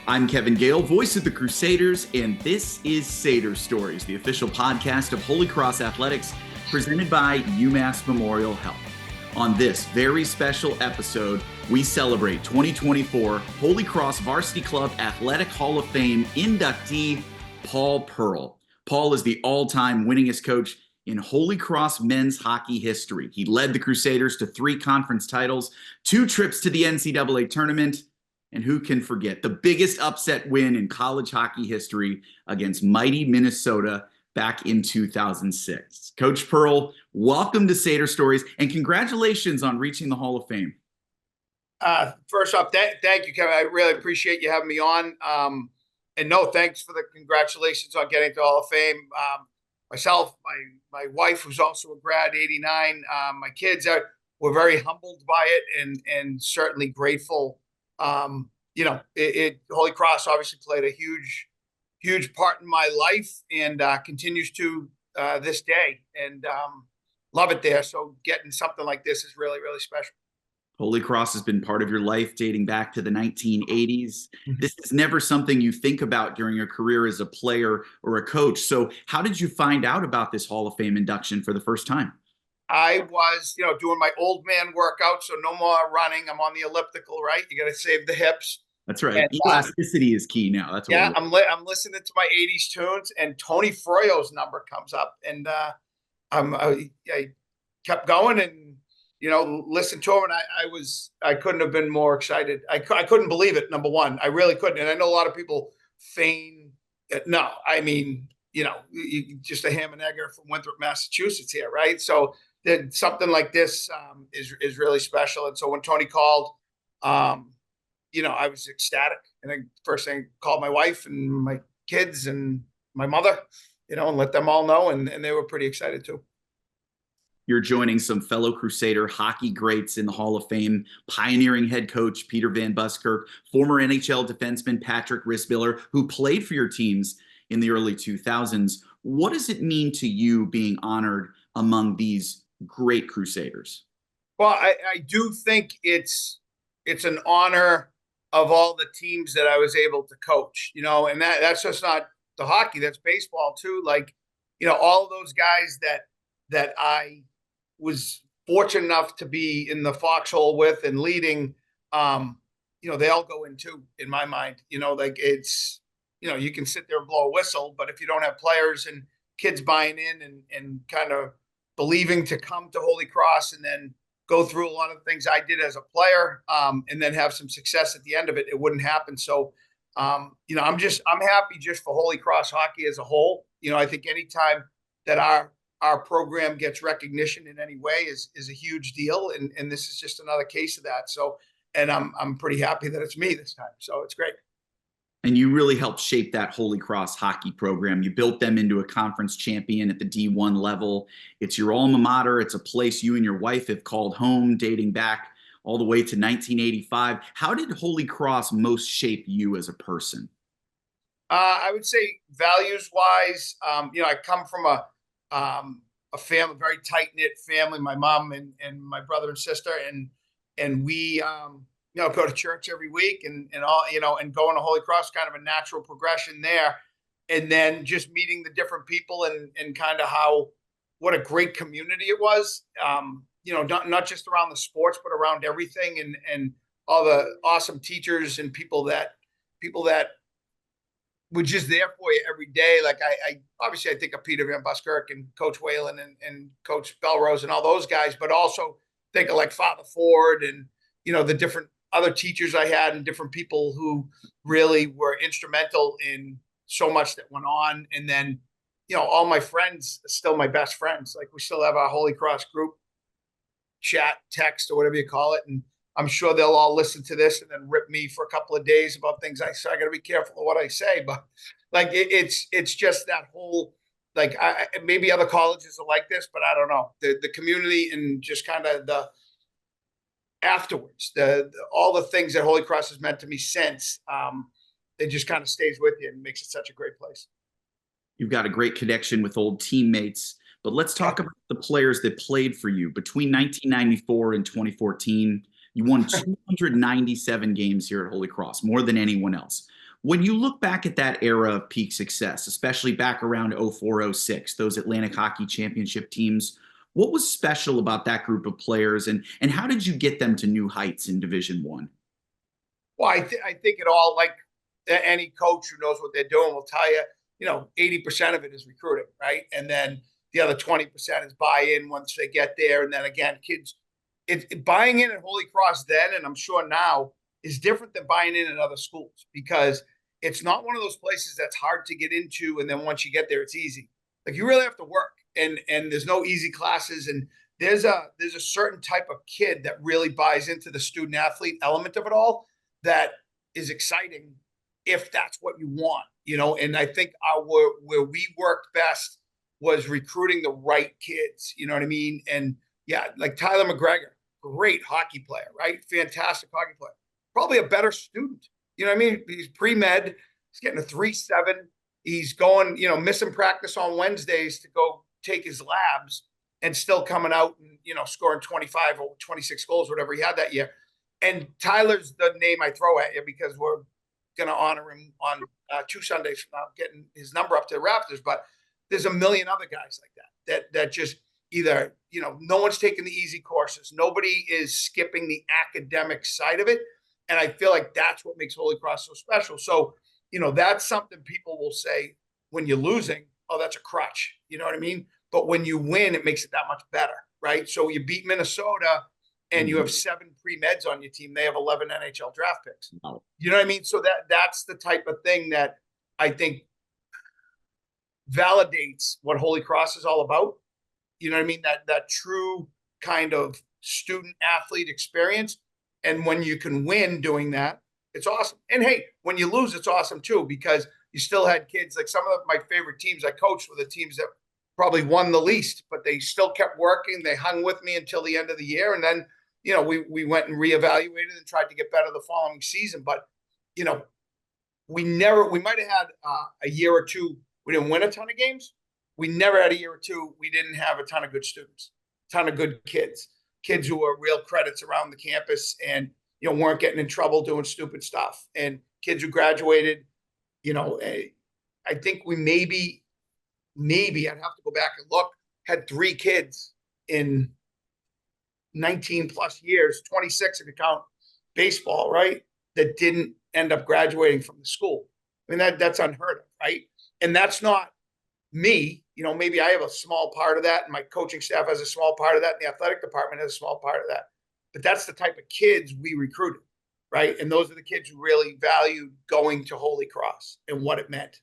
I'm Kevin Gale, voice of the Crusaders, and this is Sader Stories, the official podcast of Holy Cross Athletics, presented by UMass Memorial Health. On this very special episode, we celebrate 2024 Holy Cross Varsity Club Athletic Hall of Fame inductee, Paul Pearl. Paul is the all-time winningest coach in Holy Cross men's hockey history. He led the Crusaders to 3 conference titles, 2 trips to the NCAA tournament, and who can forget the biggest upset win in college hockey history against mighty Minnesota back in 2006. Coach Pearl, welcome to Sader Stories, and congratulations on reaching the Hall of Fame. First off, thank you, Kevin. I really appreciate you having me on. And no, thanks for the congratulations on getting to the Hall of Fame. Myself, my wife, who's also a grad, 89, my kids were very humbled by it and certainly grateful. Holy Cross obviously played a huge part in my life and continues to this day, and love it there. So getting something like this is really, really special. Holy Cross has been part of your life dating back to the 1980s. This is never something you think about during your career as a player or a coach. So how did you find out about this Hall of Fame induction for the first time? I was, doing my old man workout, so no more running. I'm on the elliptical, right? You got to save the hips. That's right. And, elasticity is key now. That's what I'm listening to my 80s tunes, and Tony Froyo's number comes up, and I kept going and listened to him, and I couldn't have been more excited. I couldn't believe it. Number one, I really couldn't, and I know a lot of people feign. No, I mean, just a ham and egger from Winthrop, Massachusetts here, right? So that something like this is really special. And so when Tony called, I was ecstatic. And then first thing, called my wife and my kids and my mother, and let them all know. And they were pretty excited too. You're joining some fellow Crusader hockey greats in the Hall of Fame, pioneering head coach Peter Van Buskirk, former NHL defenseman Patrick Risbiller, who played for your teams in the early 2000s. What does it mean to you being honored among these great Crusaders? Well, I do think it's an honor of all the teams that I was able to coach, and that's just not the hockey, that's baseball too. Like, all of those guys that I was fortunate enough to be in the foxhole with and leading, they all go in too, in my mind. It's, you can sit there and blow a whistle, but if you don't have players and kids buying in and kind of believing to come to Holy Cross and then go through a lot of the things I did as a player, and then have some success at the end of it, it wouldn't happen. So, I'm happy just for Holy Cross hockey as a whole. I think anytime that our program gets recognition in any way is a huge deal. And this is just another case of that. So, and I'm pretty happy that it's me this time. So it's great. And you really helped shape that Holy Cross hockey program. You built them into a conference champion at the D1 level. It's your alma mater. It's a place you and your wife have called home, dating back all the way to 1985. How did Holy Cross most shape you as a person? I would say values-wise, I come from a family, very tight-knit family, my mom and my brother and sister, and we go to church every week and all, and going to Holy Cross, kind of a natural progression there. And then just meeting the different people and kind of what a great community it was, not just around the sports, but around everything, and all the awesome teachers and people that were just there for you every day. Like I obviously I think of Peter Van Buskirk and Coach Whalen and Coach Belrose and all those guys, but also think of like Father Ford and, the different other teachers I had and different people who really were instrumental in so much that went on. And then, all my friends are still my best friends. Like we still have our Holy Cross group chat, text, or whatever you call it. And I'm sure they'll all listen to this and then rip me for a couple of days about things I say. I got to be careful of what I say, but like it's just that whole, like maybe other colleges are like this, but I don't know. The community and just kind of the afterwards, all the things that Holy Cross has meant to me since, it just kind of stays with you and makes it such a great place. You've got a great connection with old teammates, but let's talk about the players that played for you between 1994 and 2014. You won 297 games here at Holy Cross, more than anyone else. When you look back at that era of peak success, especially back around 04-06, those Atlantic Hockey Championship teams, what was special about that group of players, and how did you get them to new heights in Division One? Well, I think it all, like any coach who knows what they're doing will tell you, 80% of it is recruiting, right? And then the other 20% is buy-in once they get there. And then again, kids, buying in at Holy Cross then, and I'm sure now, is different than buying in at other schools, because it's not one of those places that's hard to get into. And then once you get there, it's easy. Like, you really have to work, and there's no easy classes. And there's a certain type of kid that really buys into the student athlete element of it all that is exciting if that's what you want, and I think where we worked best was recruiting the right kids, you know what I mean? And yeah, like Tyler McGregor, great hockey player, right? Fantastic hockey player. Probably a better student. You know what I mean? He's pre-med. He's getting a 3.7. He's going, missing practice on Wednesdays to go take his labs, and still coming out and, scoring 25 or 26 goals, whatever he had that year. And Tyler's the name I throw at you because we're going to honor him on 2 Sundays from now, getting his number up to the Raptors. But there's a million other guys like that just either, no one's taking the easy courses. Nobody is skipping the academic side of it. And I feel like that's what makes Holy Cross so special. So, that's something people will say when you're losing, oh, that's a crutch. You know what I mean? But when you win, it makes it that much better, right? So you beat Minnesota and you have 7 pre-meds on your team. They have 11 NHL draft picks. Wow. You know what I mean? So that's the type of thing that I think validates what Holy Cross is all about. You know what I mean? That true kind of student athlete experience. And when you can win doing that, it's awesome. And hey, when you lose, it's awesome too, because you still had kids. Like, some of my favorite teams I coached were the teams that probably won the least, but they still kept working. They hung with me until the end of the year. And then, we went and reevaluated and tried to get better the following season. But, we might have had a year or two, we didn't win a ton of games. We never had a year or two we didn't have a ton of good students, a ton of good kids who were real credits around the campus and, weren't getting in trouble doing stupid stuff. And kids who graduated, I think we maybe I'd have to go back and look, had 3 kids in 19 plus years, 26 if you count baseball, right, that didn't end up graduating from the school. I mean, that's unheard of, right? And that's not me. Maybe I have a small part of that, and my coaching staff has a small part of that, and the athletic department has a small part of that. But that's the type of kids we recruited, right? And those are the kids who really valued going to Holy Cross and what it meant,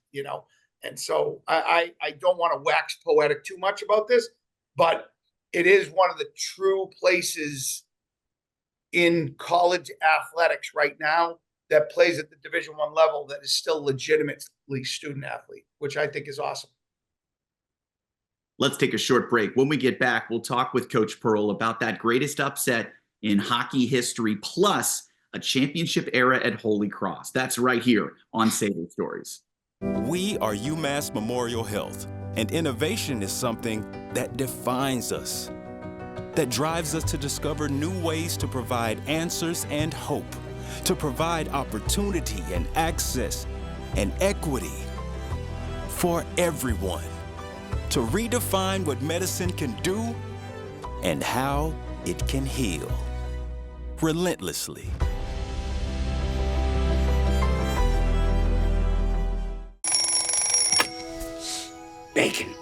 And so I don't want to wax poetic too much about this, but it is one of the true places in college athletics right now that plays at the Division I level that is still legitimately student athlete, which I think is awesome. Let's take a short break. When we get back, we'll talk with Coach Pearl about that greatest upset in hockey history, plus a championship era at Holy Cross. That's right here on Sader Stories. We are UMass Memorial Health, and innovation is something that defines us, that drives us to discover new ways to provide answers and hope, to provide opportunity and access and equity for everyone, to redefine what medicine can do and how it can heal relentlessly. Bacon.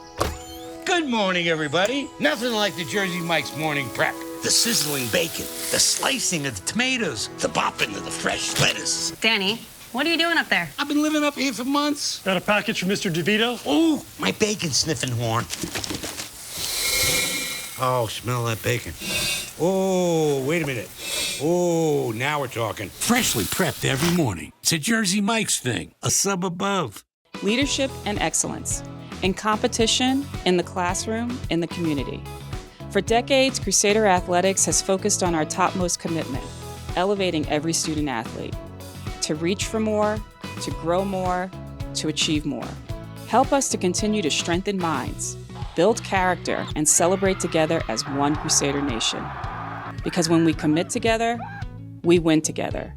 Good morning, everybody. Nothing like the Jersey Mike's morning prep. The sizzling bacon, the slicing of the tomatoes, the bopping of the fresh lettuce. Danny, what are you doing up there? I've been living up here for months. Got a package from Mr. DeVito? Oh, my bacon sniffing horn. Oh, smell that bacon. Oh, wait a minute. Oh, now we're talking. Freshly prepped every morning. It's a Jersey Mike's thing, a sub above. Leadership and excellence. In competition, in the classroom, in the community. For decades, Crusader Athletics has focused on our topmost commitment, elevating every student athlete. To reach for more, to grow more, to achieve more. Help us to continue to strengthen minds, build character, and celebrate together as one Crusader nation. Because when we commit together, we win together.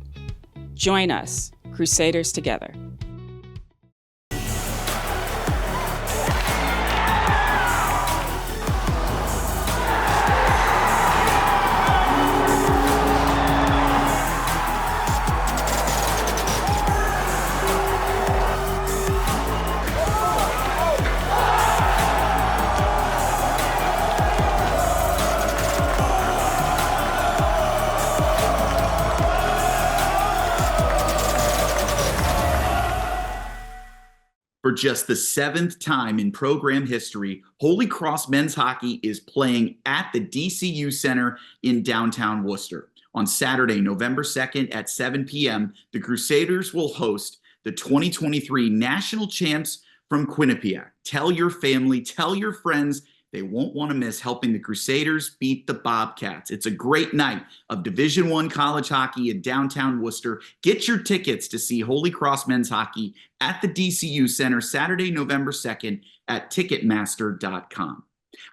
Join us, Crusaders together. For just the 7th time in program history, Holy Cross men's hockey is playing at the DCU Center in downtown Worcester. On Saturday, November 2nd at 7 p.m., the Crusaders will host the 2023 national champs from Quinnipiac. Tell your family, tell your friends, they won't want to miss helping the Crusaders beat the Bobcats. It's a great night of Division I college hockey in downtown Worcester. Get your tickets to see Holy Cross men's hockey at the DCU Center Saturday, November 2nd at Ticketmaster.com.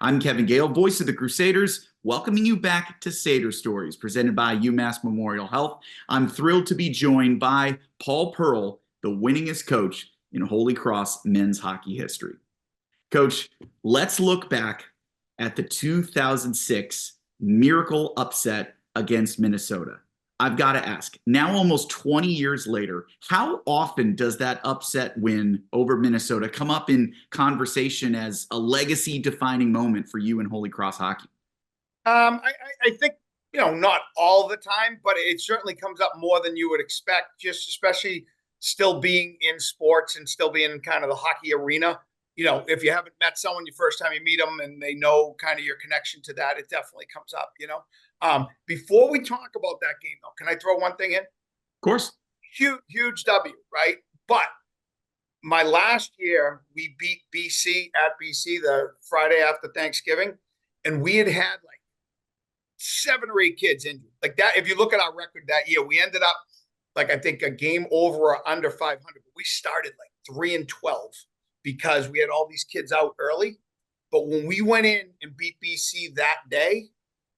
I'm Kevin Gale, voice of the Crusaders, welcoming you back to Sader Stories, presented by UMass Memorial Health. I'm thrilled to be joined by Paul Pearl, the winningest coach in Holy Cross men's hockey history. Coach, let's look back at the 2006 miracle upset against Minnesota. I've got to ask, now almost 20 years later, how often does that upset win over Minnesota come up in conversation as a legacy-defining moment for you in Holy Cross hockey? I think, not all the time, but it certainly comes up more than you would expect, just especially still being in sports and still being in kind of the hockey arena. If you haven't met someone, your first time you meet them and they know kind of your connection to that, it definitely comes up, Before we talk about that game, though, can I throw one thing in? Of course. Huge W, right? But my last year, we beat BC at BC the Friday after Thanksgiving, and we had like 7 or 8 kids injured. Like that, if you look at our record that year, we ended up like, I think, a game over or under 500. But we started like 3-12 because we had all these kids out early. But when we went in and beat BC that day,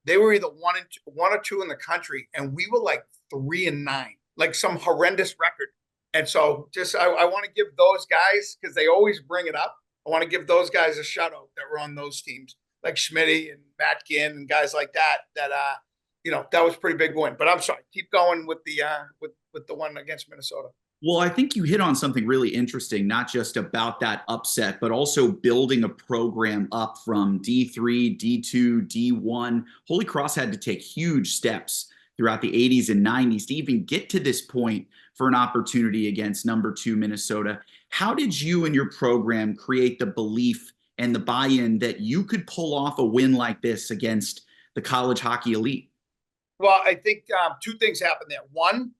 they were either 1 or 2 in the country, and we were like 3-9, like some horrendous record. And so I want to give those guys, because they always bring it up, I want to give those guys a shout out that were on those teams, like Schmitty and Matt Ginn and guys like that, that was a pretty big win. But I'm sorry, keep going with the with the one against Minnesota. Well, I think you hit on something really interesting, not just about that upset, but also building a program up from D3, D2, D1. Holy Cross had to take huge steps throughout the 80s and 90s to even get to this point for an opportunity against number 2 Minnesota. How did you and your program create the belief and the buy-in that you could pull off a win like this against the college hockey elite? Well, I think 2 things happened there. One,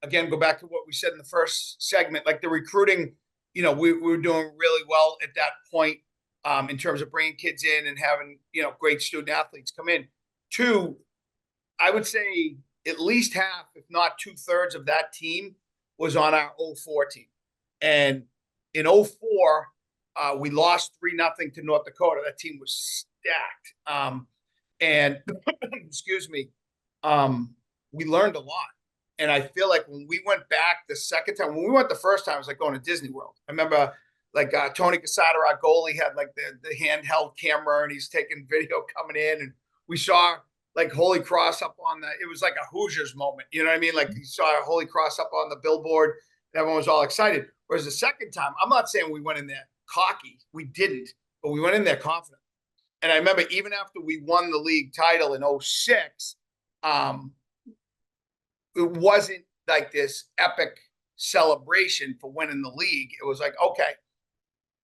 again, go back to what we said in the first segment, like the recruiting, we were doing really well at that point in terms of bringing kids in and having, great student athletes come in. 2, I would say at least half, if not 2/3 of that team was on our 04 team. And in 04, we lost 3-0 to North Dakota. That team was stacked. And excuse me, we learned a lot. And I feel like when we went back the second time, when we went the first time, it was like going to Disney World. I remember like Tony Casada, our goalie, had like the handheld camera and he's taking video coming in. And we saw like Holy Cross up on it was like a Hoosiers moment. You know what I mean? Like you saw Holy Cross up on the billboard and everyone was all excited. Whereas the second time, I'm not saying we went in there cocky. We didn't, but we went in there confident. And I remember even after we won the league title in 06, it wasn't like this epic celebration for winning the league. It was like, okay,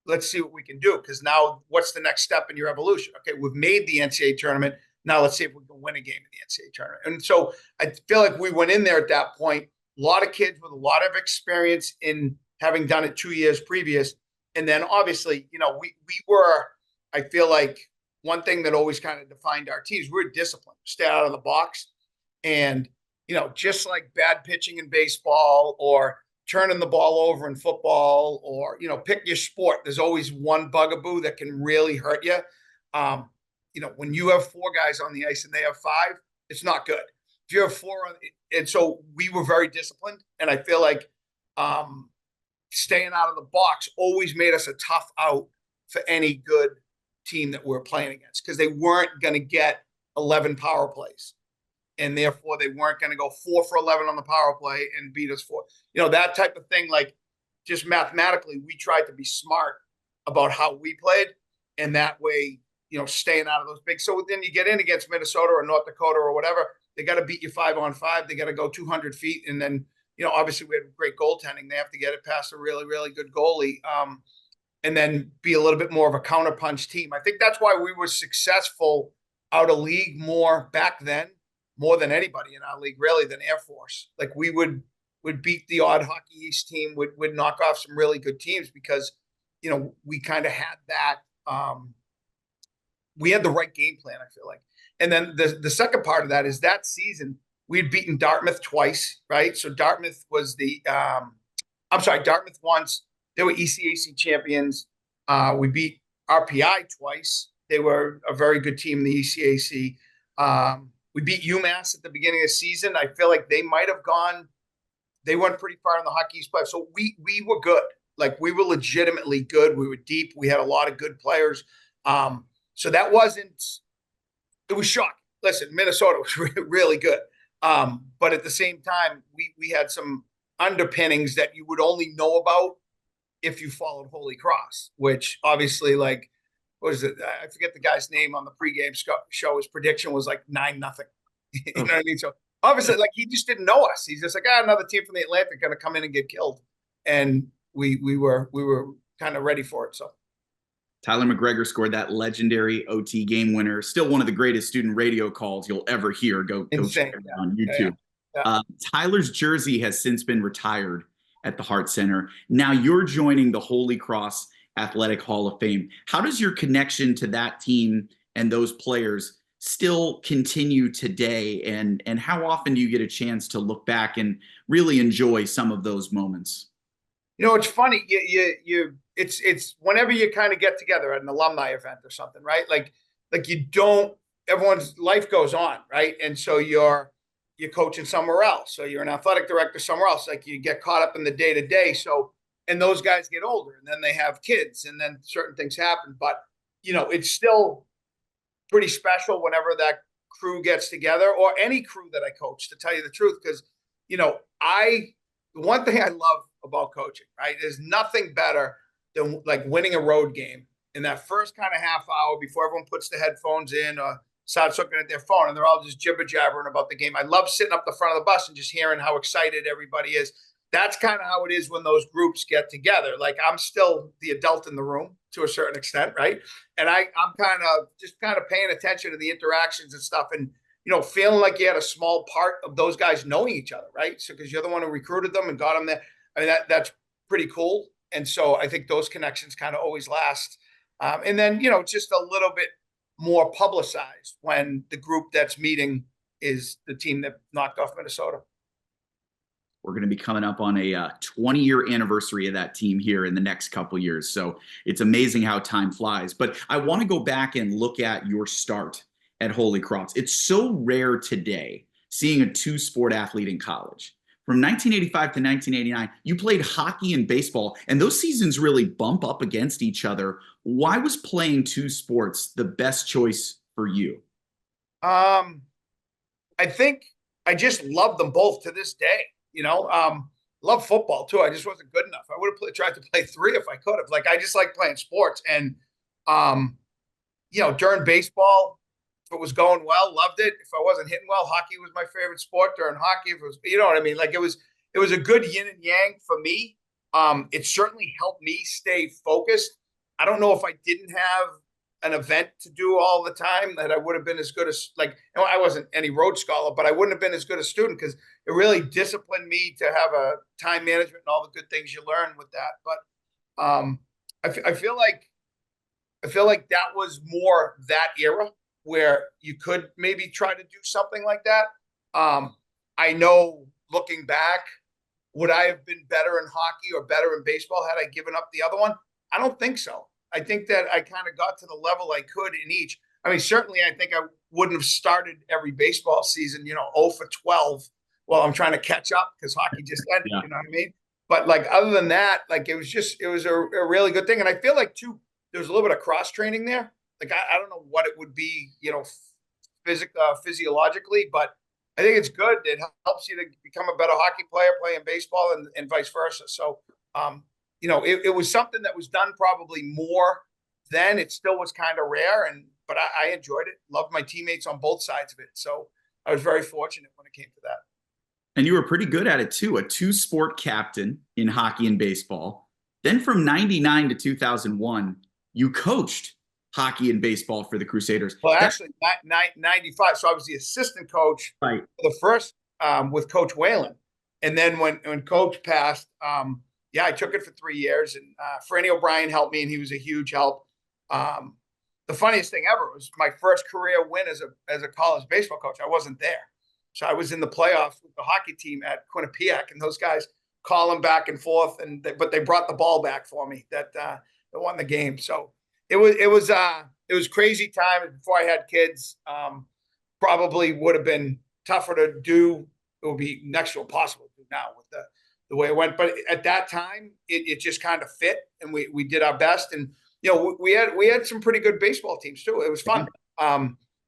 let's see what we can do. Because now what's the next step in your evolution? Okay, we've made the NCAA tournament. Now let's see if we can win a game in the NCAA tournament. And so I feel like we went in there at that point, a lot of kids with a lot of experience in having done it 2 years previous. And then obviously, we were, I feel like one thing that always kind of defined our teams, we were disciplined, stay out of the box. And just like bad pitching in baseball or turning the ball over in football or, pick your sport, there's always one bugaboo that can really hurt you. When you have 4 guys on the ice and they have 5, it's not good. If you have 4 and so we were very disciplined. And I feel like staying out of the box always made us a tough out for any good team that we're playing against because they weren't going to get 11 power plays. And therefore, they weren't going to go 4 for 11 on the power play and beat us 4. That type of thing, like just mathematically, we tried to be smart about how we played. And that way, staying out of those big. So then you get in against Minnesota or North Dakota or whatever. They got to beat you 5-on-5. They got to go 200 feet. And then obviously we had great goaltending. They have to get it past a really, really good goalie. And then be a little bit more of a counterpunch team. I think that's why we were successful out of league more back then, more than anybody in our league, really, than Air Force. Like we would beat the odd Hockey East team, would knock off some really good teams because, we kind of had that. We had the right game plan, I feel like. And then the second part of that is that season we had beaten Dartmouth twice, right? So Dartmouth was Dartmouth once. They were ECAC champions. We beat RPI twice. They were a very good team in the ECAC. We beat UMass at the beginning of the season. I feel like they might have gone. They went pretty far in the Hockey East play. So we were good. Like we were legitimately good. We were deep. We had a lot of good players. So that wasn't. It was shocking. Listen, Minnesota was really good. But at the same time, we had some underpinnings that you would only know about if you followed Holy Cross, which obviously, like, what is it? I forget the guy's name on the pregame show. His prediction was like 9-0. You know what I mean? So obviously, like, he just didn't know us. He's just like, another team from the Atlantic going to come in and get killed. And we were kind of ready for it. So Tyler McGregor scored that legendary OT game winner. Still one of the greatest student radio calls you'll ever hear. Go check it out on YouTube. Yeah. Tyler's jersey has since been retired at the Hart Center. Now you're joining the Holy Cross Athletic Hall of Fame. How does your connection to that team and those players still continue today? And how often do you get a chance to look back and really enjoy some of those moments? It's funny. It's whenever you kind of get together at an alumni event or something, right? Like everyone's life goes on, right? And so you're coaching somewhere else. So you're an athletic director somewhere else. Like you get caught up in the day to day. So, and those guys get older and then they have kids and then certain things happen. But, it's still pretty special whenever that crew gets together, or any crew that I coach, to tell you the truth. Because, the one thing I love about coaching, right, is nothing better than like winning a road game in that first kind of half hour before everyone puts the headphones in or starts looking at their phone and they're all just jibber jabbering about the game. I love sitting up the front of the bus and just hearing how excited everybody is. That's kind of how it is when those groups get together. Like I'm still the adult in the room to a certain extent, right? And I'm kind of paying attention to the interactions and stuff, and feeling like you had a small part of those guys knowing each other, right? So because you're the one who recruited them and got them there. I mean, that's pretty cool. And so I think those connections kind of always last. And then, just a little bit more publicized when the group that's meeting is the team that knocked off Minnesota. We're going to be coming up on a 20-year anniversary of that team here in the next couple years. So it's amazing how time flies. But I want to go back and look at your start at Holy Cross. It's so rare today seeing a two-sport athlete in college. From 1985 to 1989, you played hockey and baseball, and those seasons really bump up against each other. Why was playing two sports the best choice for you? I think I just love them both to this day. Love football too. I just wasn't good enough. I would have tried to play three if I could have. Like, I just like playing sports. And, during baseball, if it was going well, loved it. If I wasn't hitting well, hockey was my favorite sport during hockey. If it was, you know what I mean? Like it was a good yin and yang for me. It certainly helped me stay focused. I don't know if I didn't have an event to do all the time that I would have been as good as, like, I wasn't any Rhodes Scholar, but I wouldn't have been as good a student because it really disciplined me to have a time management and all the good things you learn with that. But I feel like that was more that era where you could maybe try to do something like that. I know looking back, would I have been better in hockey or better in baseball had I given up the other one? I don't think so. I think that I kind of got to the level I could in each. I mean, certainly I think I wouldn't have started every baseball season, 0 for 12 while I'm trying to catch up because hockey just ended, You know what I mean? But like, other than that, like, it was a really good thing. And I feel like too, there was a little bit of cross training there. Like, I don't know what it would be, physiologically, but I think it's good. It helps you to become a better hockey player playing baseball and vice versa. So, it was something that was done probably more then. It still was kind of rare, but I enjoyed it. Loved my teammates on both sides of it. So I was very fortunate when it came to that. And you were pretty good at it too, a two-sport captain in hockey and baseball. Then from 99 to 2001, you coached hockey and baseball for the Crusaders. Well, actually, 95. So I was the assistant coach Right. for the first with Coach Whalen. And then when Coach passed, I took it for 3 years. And Franny O'Brien helped me, and he was a huge help. The funniest thing ever was my first career win as a college baseball coach. I wasn't there. So I was in the playoffs with the hockey team at Quinnipiac, and those guys calling back and forth, but they brought the ball back for me that won the game. So it was crazy time before I had kids. Probably would have been tougher to do. It would be next to impossible to do now with the way it went. But at that time, it just kind of fit, and we did our best. And we had some pretty good baseball teams too. It was fun,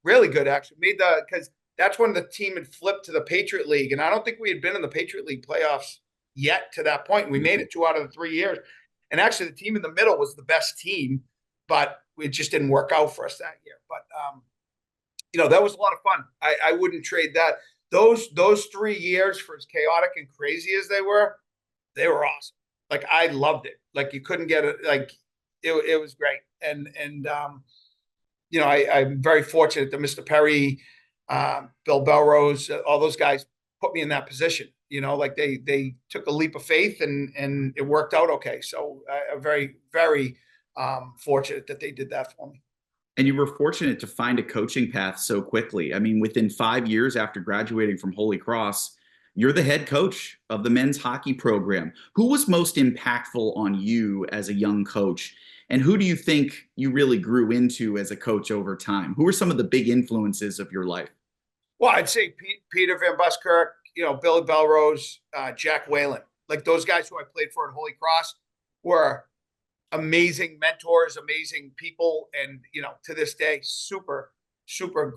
really good actually. Because that's when the team had flipped to the Patriot League, and I don't think we had been in the Patriot League playoffs yet to that point. We made it 2 out of the 3 years, and actually the team in the middle was the best team, but it just didn't work out for us that year. But that was a lot of fun. I wouldn't trade that. Those 3 years, for as chaotic and crazy as they were awesome. Like, I loved it. Like, you couldn't get it. Like, it was great. And I'm very fortunate that Mr. Perry, Bill Belrose, all those guys put me in that position. Like they took a leap of faith, and it worked out okay. So I'm very, very fortunate that they did that for me. And you were fortunate to find a coaching path so quickly. I mean, within 5 years after graduating from Holy Cross, you're the head coach of the men's hockey program. Who was most impactful on you as a young coach? And who do you think you really grew into as a coach over time? Who are some of the big influences of your life? Well, I'd say Peter Van Buskirk, Billy Belrose, Jack Whalen. Like, those guys who I played for at Holy Cross were amazing mentors, amazing people. And, to this day, super, super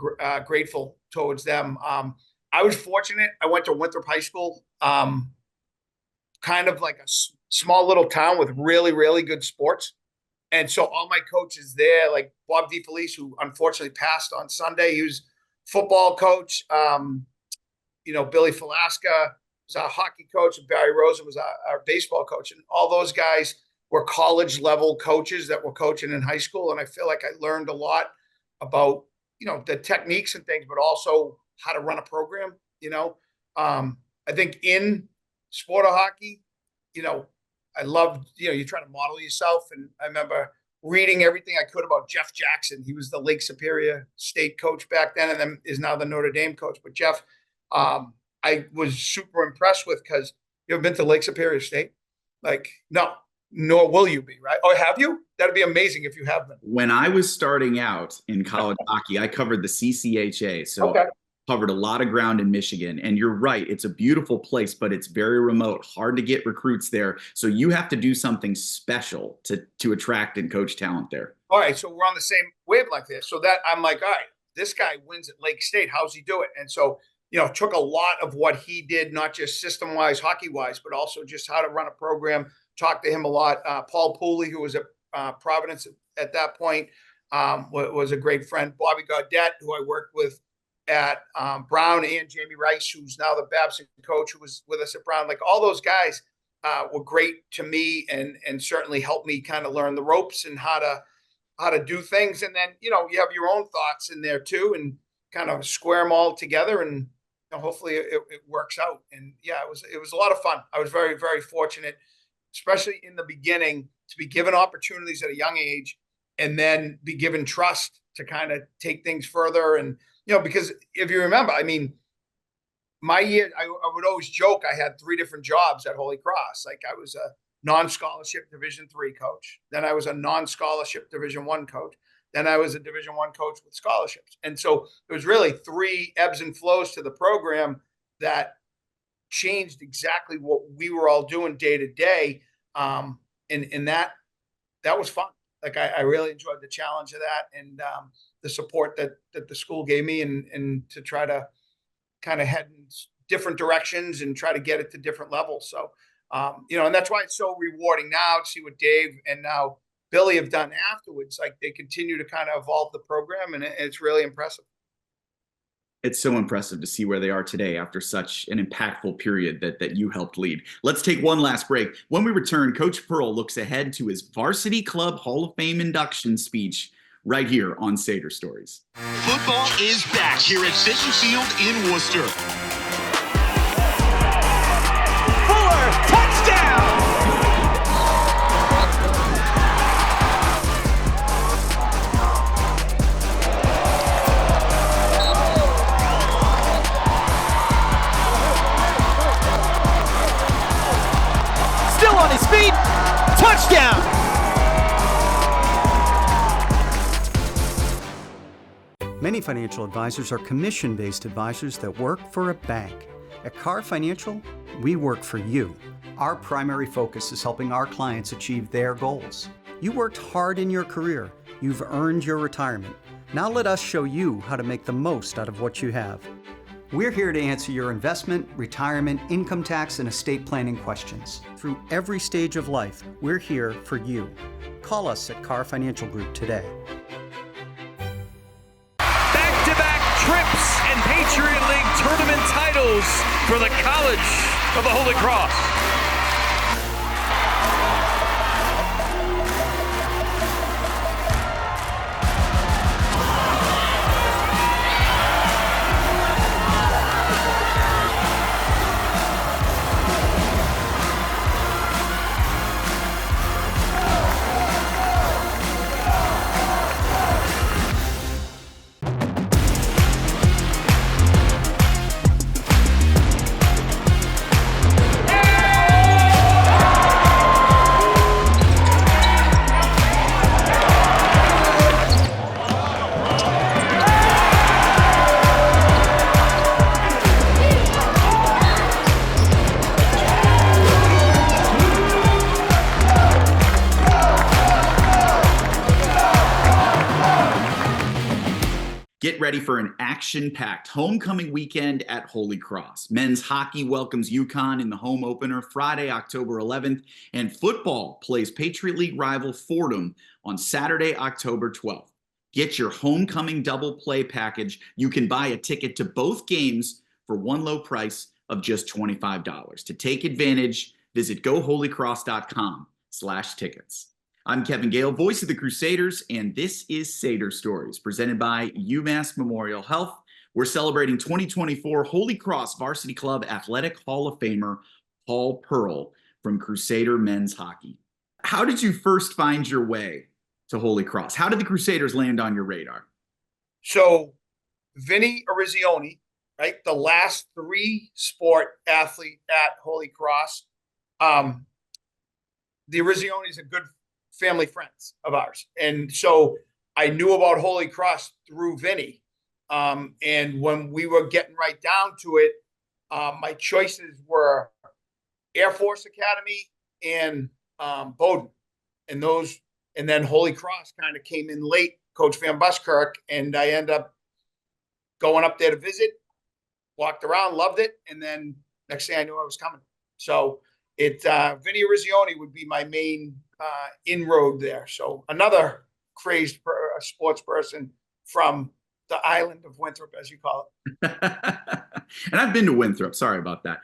grateful towards them. I was fortunate. I went to Winthrop High School, kind of like a small little town with really, really good sports. And so all my coaches there, like Bob DeFelice, who unfortunately passed on Sunday, he was football coach. Billy Falaska was our hockey coach, and Barry Rosen was our baseball coach. And all those guys were college level coaches that were coaching in high school. And I feel like I learned a lot about, the techniques and things, but also how to run a program. I think in sport of hockey, I loved, you try to model yourself. And I remember reading everything I could about Jeff Jackson. He was the Lake Superior State coach back then, and then is now the Notre Dame coach. But Jeff, I was super impressed with, because you ever been to Lake Superior State? Like, no, nor will you be, right? Or have you? That'd be amazing if you have been. When I was starting out in college hockey, I covered the CCHA. So okay. Covered a lot of ground in Michigan. And you're right, it's a beautiful place, but it's very remote, hard to get recruits there. So you have to do something special to attract and coach talent there. All right, so we're on the same wavelength there. So that I'm like, all right, this guy wins at Lake State. How's he do it? And so, took a lot of what he did, not just system-wise, hockey-wise, but also just how to run a program. Talked to him a lot. Paul Pooley, who was at Providence at that point, was a great friend. Bobby Gaudette, who I worked with at Brown, and Jamie Rice, who's now the Babson coach, who was with us at Brown. Like, all those guys were great to me, and certainly helped me kind of learn the ropes and how to do things. And then, you have your own thoughts in there too, and kind of square them all together, and hopefully it works out. And yeah, it was a lot of fun. I was very, very fortunate, especially in the beginning, to be given opportunities at a young age, and then be given trust to kind of take things further. And, because if you remember, I mean, my year, I would always joke, I had 3 different jobs at Holy Cross. Like, I was a non-scholarship Division III coach. Then I was a non-scholarship Division I coach. Then I was a Division I coach with scholarships. And so it was really 3 ebbs and flows to the program that changed exactly what we were all doing day to day. And that was fun. Like, I really enjoyed the challenge of that, and the support that the school gave me, and to try to kind of head in different directions and try to get it to different levels. So, and that's why it's so rewarding now to see what Dave and now Billy have done afterwards. Like, they continue to kind of evolve the program, and it's really impressive. It's so impressive to see where they are today after such an impactful period that you helped lead. Let's take one last break. When we return, Coach Pearl looks ahead to his Varsity Club Hall of Fame induction speech right here on Sader Stories. Football is back here at City Field in Worcester. Fuller, touchdown! Still on his feet, touchdown! Many financial advisors are commission-based advisors that work for a bank. At Car Financial, we work for you. Our primary focus is helping our clients achieve their goals. You worked hard in your career. You've earned your retirement. Now let us show you how to make the most out of what you have. We're here to answer your investment, retirement, income tax, and estate planning questions. Through every stage of life, we're here for you. Call us at Car Financial Group today. Back-to-back trips and Patriot League tournament titles for the College of the Holy Cross. Get ready for an action-packed homecoming weekend at Holy Cross. Men's hockey welcomes UConn in the home opener Friday, October 11th, and football plays Patriot League rival Fordham on Saturday, October 12th. Get your homecoming double play package. You can buy a ticket to both games for one low price of just $25. To take advantage, visit goholycross.com/tickets. I'm Kevin Gale, voice of the Crusaders, and this is Sader Stories, presented by UMass Memorial Health. We're celebrating 2024 Holy Cross Varsity Club Athletic Hall of Famer Paul Pearl from Crusader Men's Hockey. How did you first find your way to Holy Cross? How did the Crusaders land on your radar? So Vinny Arizioni, right, the last three-sport athlete at Holy Cross. The Arizionis are good family friends of ours. And so I knew about Holy Cross through Vinny. And when we were getting right down to it, my choices were Air Force Academy and Bowdoin. And then Holy Cross kind of came in late, Coach Van Buskirk, and I ended up going up there to visit, walked around, loved it, and then next thing I knew I was coming. So Vinny Arizioni would be my main inroad there. So another crazed sports person from the island of Winthrop, as you call it. And I've been to Winthrop. Sorry about that.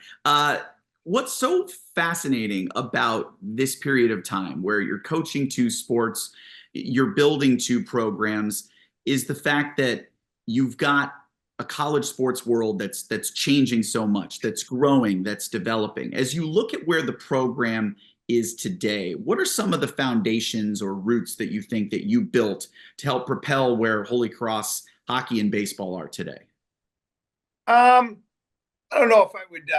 What's so fascinating about this period of time where you're coaching two sports, you're building two programs, is the fact that you've got a college sports world that's changing so much, that's growing, that's developing. As you look at where the program is today, what are some of the foundations or roots that you think that you built to help propel where Holy Cross hockey and baseball are today? I don't know if I would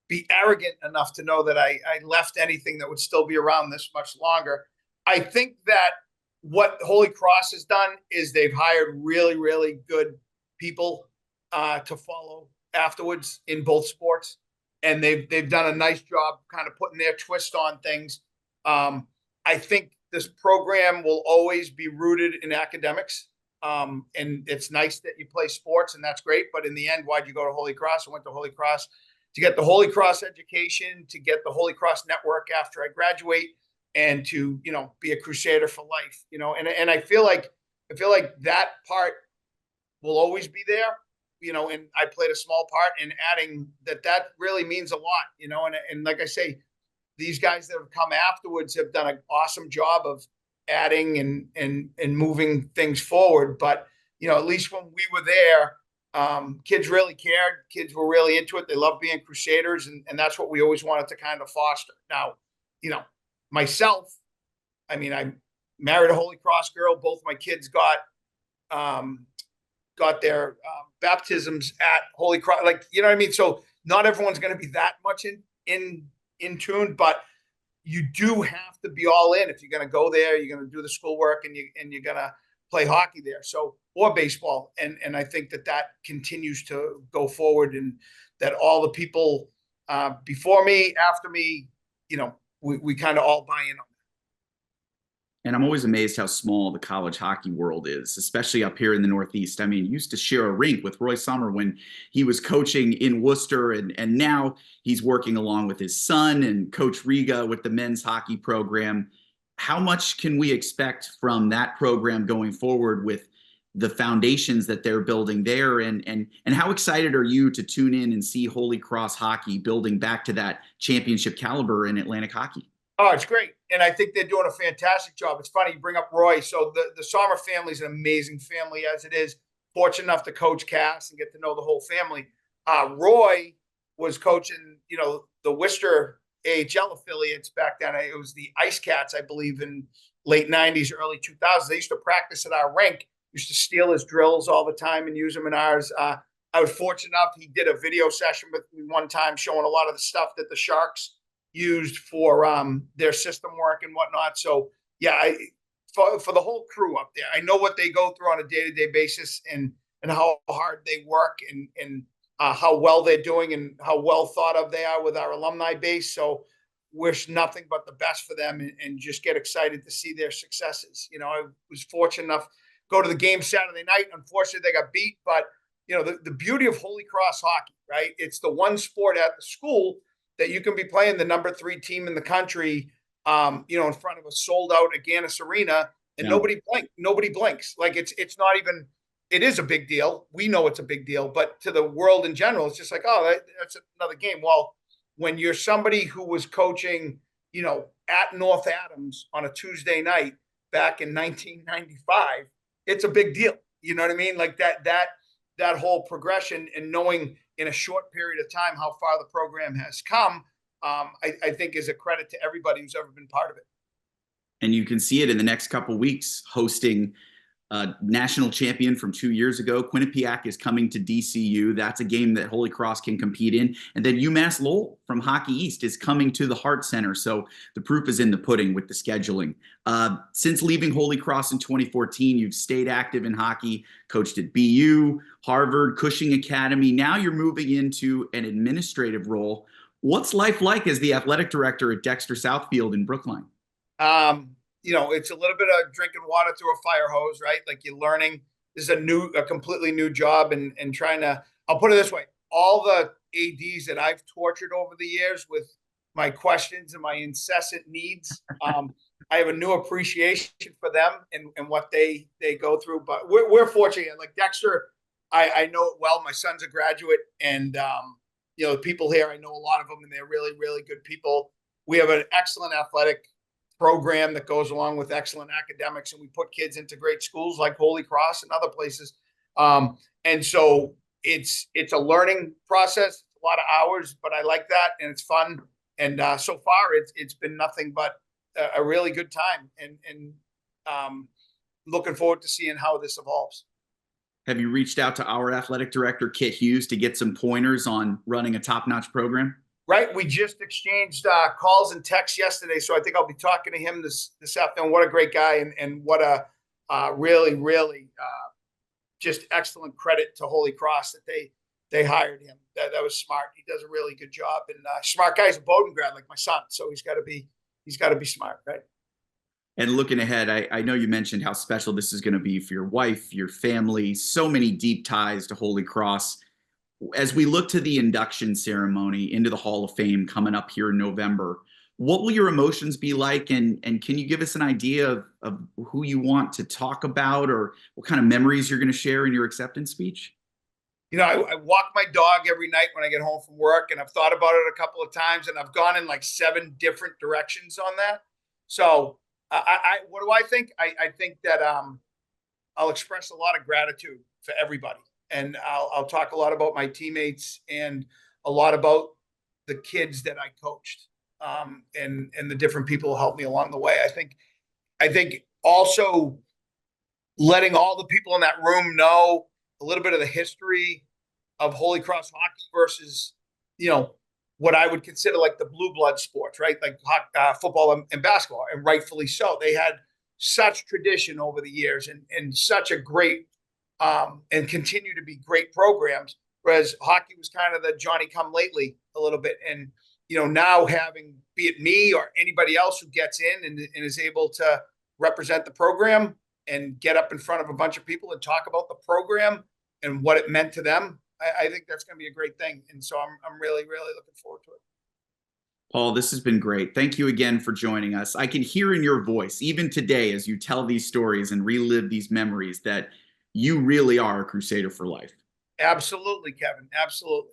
be arrogant enough to know that I left anything that would still be around this much longer. I think that what Holy Cross has done is they've hired really, really good people to follow afterwards in both sports. And they've done a nice job kind of putting their twist on things. I think this program will always be rooted in academics. And it's nice that you play sports, and that's great. But in the end, why'd you go to Holy Cross? I went to Holy Cross to get the Holy Cross education, to get the Holy Cross network after I graduate, and to, be a Crusader for life, and I feel like that part will always be there. and I played a small part in adding that really means a lot, and like I say, these guys that have come afterwards have done an awesome job of adding and moving things forward. But, at least when we were there, kids really cared. Kids were really into it. They loved being Crusaders. And that's what we always wanted to kind of foster. Now, myself, I married a Holy Cross girl. Both my kids got their baptisms at Holy Cross. Like, you know what I mean? So not everyone's going to be that much in tune, but you do have to be all in. If you're going to go there, you're going to do the schoolwork and you're going to play hockey there. So, or baseball. And I think that continues to go forward, and that all the people before me, after me, we kind of all buy in on that. And I'm always amazed how small the college hockey world is, especially up here in the Northeast. Used to share a rink with Roy Sommer when he was coaching in Worcester, and now he's working along with his son and Coach Riga with the men's hockey program. How much can we expect from that program going forward with the foundations that they're building there? And how excited are you to tune in and see Holy Cross hockey building back to that championship caliber in Atlantic hockey? Oh, it's great. And I think they're doing a fantastic job. It's funny you bring up Roy. So the Sommer family is an amazing family as it is. Fortunate enough to coach Cass and get to know the whole family. Roy was coaching, the Worcester AHL affiliates back then. It was the Ice Cats, I believe, in late 90s, early 2000s. They used to practice at our rink, used to steal his drills all the time and use them in ours. I was fortunate enough. He did a video session with me one time showing a lot of the stuff that the Sharks used for their system work and whatnot. So yeah, for the whole crew up there, I know what they go through on a day-to-day basis and how hard they work and how well they're doing and how well thought of they are with our alumni base. So wish nothing but the best for them and just get excited to see their successes. I was fortunate enough to go to the game Saturday night. Unfortunately, they got beat, but the beauty of Holy Cross hockey, right? It's the one sport at the school that you can be playing the number 3 team in the country, in front of a sold out Agganis Arena, and nobody blinks. Like it's not even, it is a big deal. We know it's a big deal, but to the world in general, it's just like, oh, that's another game. Well, when you're somebody who was coaching, at North Adams on a Tuesday night back in 1995, it's a big deal. You know what I mean? Like that whole progression and knowing in a short period of time how far the program has come, I think is a credit to everybody who's ever been part of it. And you can see it in the next couple of weeks, hosting a national champion from 2 years ago. Quinnipiac is coming to DCU. That's a game that Holy Cross can compete in. And then UMass Lowell from Hockey East is coming to the Hart Center. So the proof is in the pudding with the scheduling. Since leaving Holy Cross in 2014, you've stayed active in hockey, coached at BU, Harvard, Cushing Academy. Now you're moving into an administrative role. What's life like as the athletic director at Dexter Southfield in Brookline? It's a little bit of drinking water through a fire hose, right? Like you're learning. This is a completely new job and trying to, I'll put it this way. All the ADs that I've tortured over the years with my questions and my incessant needs, I have a new appreciation for them and what they go through. But we're fortunate. Like Dexter, I know it well. My son's a graduate, and the people here, I know a lot of them, and they're really, really good people. We have an excellent athletic program that goes along with excellent academics, and we put kids into great schools like Holy Cross and other places. And so it's a learning process, a lot of hours, but I like that, and it's fun. And so far, it's been nothing but a really good time, and looking forward to seeing how this evolves. Have you reached out to our athletic director, Kit Hughes, to get some pointers on running a top-notch program? Right. We just exchanged calls and texts yesterday. So I think I'll be talking to him this afternoon. What a great guy, and what a really, really just excellent credit to Holy Cross that they hired him. That was smart. He does a really good job, and smart guy. He's a Bowdoin grad like my son. So he's got to be smart. Right. And looking ahead, I know you mentioned how special this is going to be for your wife, your family, so many deep ties to Holy Cross. As we look to the induction ceremony into the Hall of Fame coming up here in November, what will your emotions be like? And can you give us an idea of who you want to talk about, or what kind of memories you're going to share in your acceptance speech? I walk my dog every night when I get home from work, and I've thought about it a couple of times, and I've gone in like 7 different directions on that. So what do I think? I think that I'll express a lot of gratitude for everybody, and I'll talk a lot about my teammates and a lot about the kids that I coached, and the different people who helped me along the way. I think also letting all the people in that room know a little bit of the history of Holy Cross hockey versus, what I would consider like the blue blood sports, right? Like football and basketball, and rightfully so. They had such tradition over the years and such a great and continue to be great programs, whereas hockey was kind of the Johnny come lately a little bit. And, now having, be it me or anybody else who gets in and is able to represent the program and get up in front of a bunch of people and talk about the program and what it meant to them, I think that's going to be a great thing. And so I'm really, really looking forward to it. Paul, this has been great. Thank you again for joining us. I can hear in your voice, even today, as you tell these stories and relive these memories, that you really are a Crusader for life. Absolutely, Kevin. Absolutely.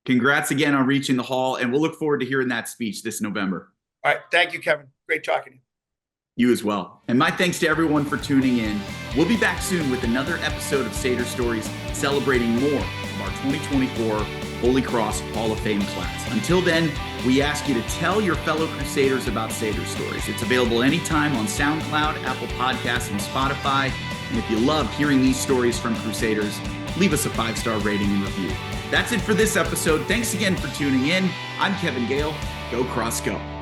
Congrats again on reaching the Hall, and we'll look forward to hearing that speech this November. All right. Thank you, Kevin. Great talking to you. You as well. And my thanks to everyone for tuning in. We'll be back soon with another episode of Sader Stories, celebrating more of our 2024 Holy Cross Hall of Fame class. Until then, we ask you to tell your fellow Crusaders about Sader Stories. It's available anytime on SoundCloud, Apple Podcasts, and Spotify. And if you love hearing these stories from Crusaders, leave us a 5-star rating and review. That's it for this episode. Thanks again for tuning in. I'm Kevin Gale. Go Cross Go.